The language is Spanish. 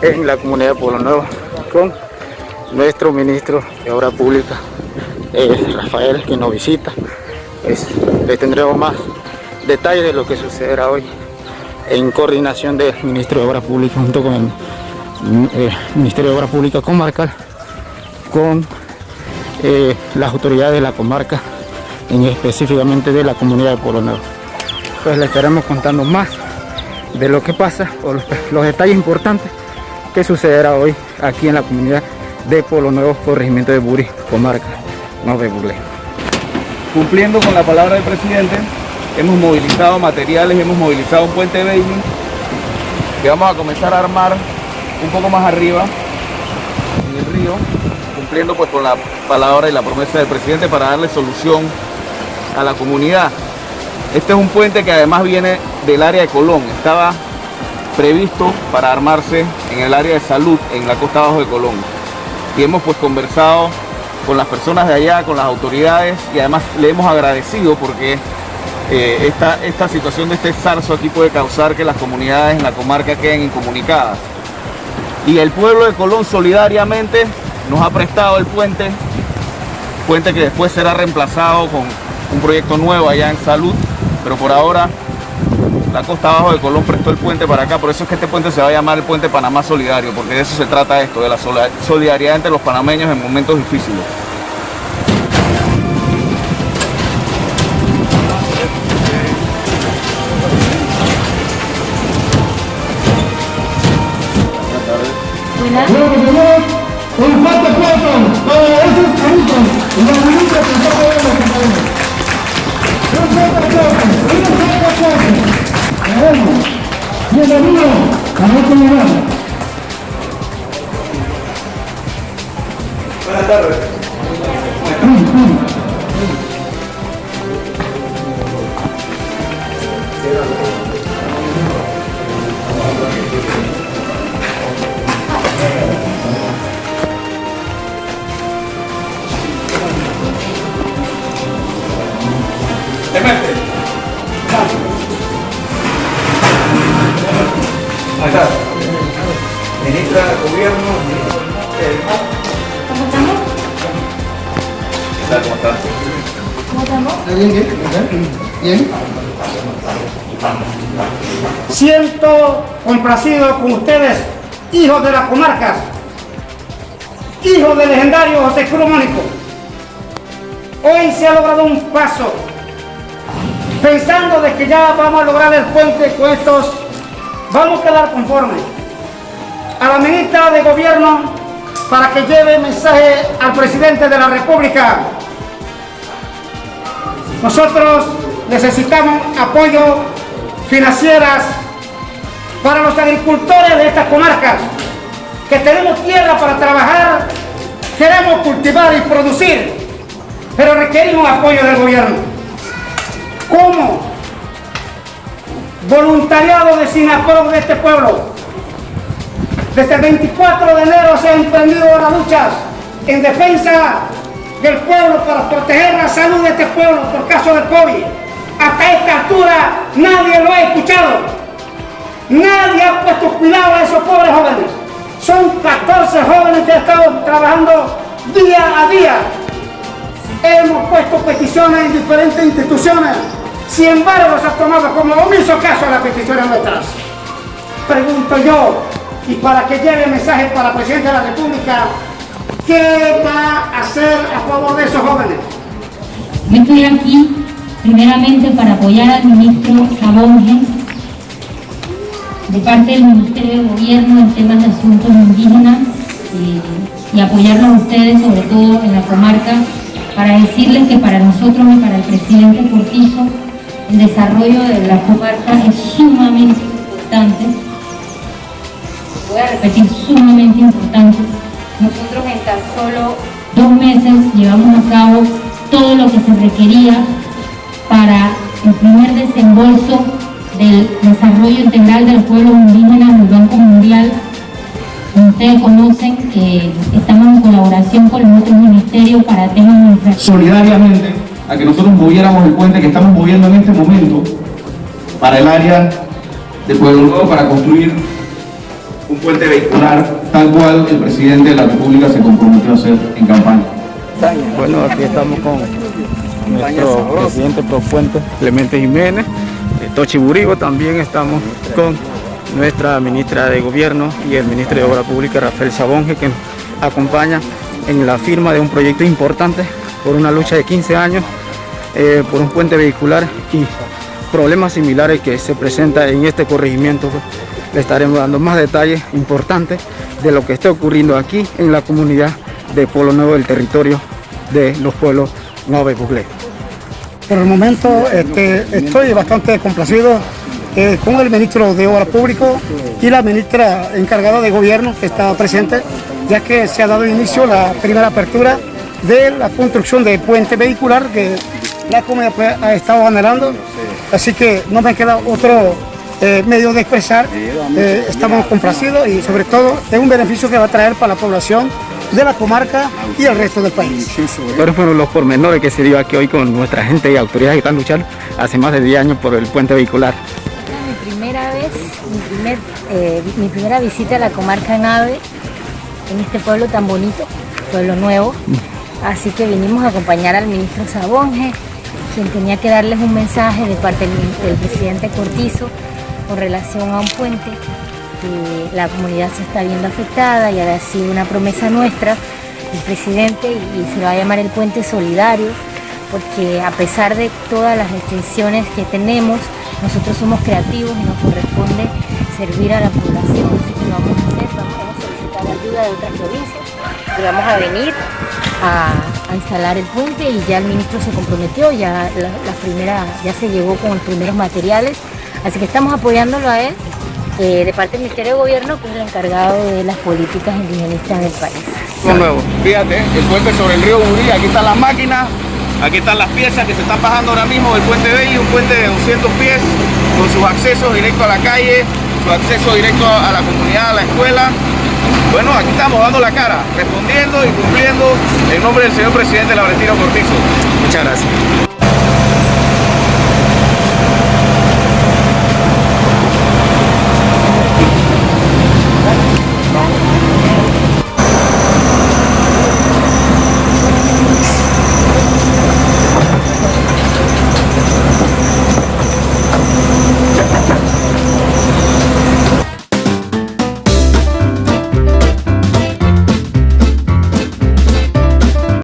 en la comunidad de Pueblo Nuevo con nuestro ministro de Obra Pública, Rafael, que nos visita. Le tendremos más detalles de lo que sucederá hoy en coordinación del ministro de Obra Pública junto con el Ministerio de Obra Pública Comarcal, con las autoridades de la comarca, específicamente de la comunidad de Pueblo Nuevo. Pues le estaremos contando más de lo que pasa o los detalles importantes que sucederá hoy aquí en la comunidad de Pueblo Nuevo, corregimiento de Buri, comarca Nueve Burley. Cumpliendo con la palabra del presidente, hemos movilizado materiales, hemos movilizado un puente baby que vamos a comenzar a armar un poco más arriba en el río, cumpliendo pues con la palabra y la promesa del presidente para darle solución a la comunidad. Este es un puente que además viene del área de Colón, estaba previsto para armarse en el área de salud, en la costa abajo de Colón. Y hemos pues conversado con las personas de allá, con las autoridades, y además le hemos agradecido porque esta situación de este zarzo aquí puede causar que las comunidades en la comarca queden incomunicadas. Y el pueblo de Colón solidariamente nos ha prestado el puente que después será reemplazado con un proyecto nuevo allá en salud, pero por ahora la costa abajo de Colón prestó el puente para acá. Por eso es que este puente se va a llamar el Puente Panamá Solidario, porque de eso se trata esto, de la solidaridad entre los panameños en momentos difíciles. Bienvenido a nuestro lugar. Buenas tardes. Ministra de Gobierno. ¿Cómo estamos? ¿Qué tal? ¿Cómo estás? ¿Cómo estamos? Bien. Siento complacido con ustedes, hijos de las comarcas, hijos del legendario José Cruz Mónico. Hoy se ha logrado un paso, pensando de que ya vamos a lograr el puente con estos, vamos a quedar conformes. A la ministra de Gobierno para que lleve mensaje al presidente de la República. Nosotros necesitamos apoyo financieras para los agricultores de estas comarcas, que tenemos tierra para trabajar, queremos cultivar y producir, pero requerimos apoyo del gobierno. ¿Cómo? Voluntariado de SINAPROC de este pueblo. Desde el 24 de enero se han emprendido las luchas en defensa del pueblo para proteger la salud de este pueblo por caso del COVID. Hasta esta altura nadie lo ha escuchado. Nadie ha puesto cuidado a esos pobres jóvenes. Son 14 jóvenes que han estado trabajando día a día. Hemos puesto peticiones en diferentes instituciones. Sin embargo, se ha tomado como omiso caso a las peticiones nuestras. Pregunto yo, y para que lleve mensaje para el presidente de la República, ¿qué va a hacer a favor de esos jóvenes? Yo estoy aquí primeramente para apoyar al ministro Sabonge de parte del Ministerio de Gobierno en temas de asuntos indígenas y apoyarlos a ustedes, sobre todo en la comarca, para decirles que para nosotros y para el presidente Cortizo el desarrollo de la comarca es sumamente importante. Voy a repetir, sumamente importante. Nosotros en tan solo 2 meses llevamos a cabo todo lo que se requería para el primer desembolso del desarrollo integral del pueblo indígena en el Banco Mundial. Ustedes conocen que estamos en colaboración con los otros ministerios para temas de infraestructura. Solidariamente a que nosotros moviéramos el puente que estamos moviendo en este momento para el área de Pueblo Nuevo, para construir un puente vehicular tal cual el presidente de la República se comprometió a hacer en campaña. Bueno, aquí estamos con nuestro presidente pro puente, Clemente Jiménez, Tochi Burigo. También estamos con nuestra ministra de Gobierno y el ministro de Obra Pública, Rafael Sabonge, que nos acompaña en la firma de un proyecto importante por una lucha de 15 años, por un puente vehicular y problemas similares que se presentan en este corregimiento. Le estaremos dando más detalles importantes de lo que está ocurriendo aquí en la comunidad de Pueblo Nuevo, del territorio de los pueblos Nueva Buglé. Por el momento estoy bastante complacido con el ministro de Obras Públicas y la ministra encargada de Gobierno que está presente, ya que se ha dado inicio a la primera apertura de la construcción de puente vehicular que la comunidad ha estado anhelando. Así que no me queda otro medio de expresar. Estamos complacidos y sobre todo es un beneficio que va a traer para la población de la comarca y el resto del país. ¿Cuáles fueron los pormenores que se dio aquí hoy con nuestra gente y autoridades que están luchando hace más de 10 años por el puente vehicular? Mi primera vez, mi primera visita a la comarca Nave, en este pueblo tan bonito, Pueblo Nuevo. Así que vinimos a acompañar al ministro Sabonge, quien tenía que darles un mensaje de parte del presidente Cortizo con relación a un puente que la comunidad se está viendo afectada y ha sido una promesa nuestra, el presidente, y se va a llamar el puente solidario, porque a pesar de todas las restricciones que tenemos, nosotros somos creativos y nos corresponde servir a la población. Así que lo vamos a hacer, vamos a solicitar ayuda de otras provincias y vamos a venir a instalar el puente, y ya el ministro se comprometió, ya ya se llegó con los primeros materiales, así que estamos apoyándolo a él de parte del Ministerio de Gobierno, que es el encargado de las políticas indigenistas del país. Nuevo. Fíjate, el puente sobre el río Burí, aquí están las máquinas, aquí están las piezas que se están bajando ahora mismo del puente Belli, un puente de 200 pies con sus accesos directos a la calle, su acceso directo a la comunidad, a la escuela. Bueno, aquí estamos dando la cara, respondiendo y cumpliendo en nombre del señor presidente Laurentino Cortizo. Muchas gracias.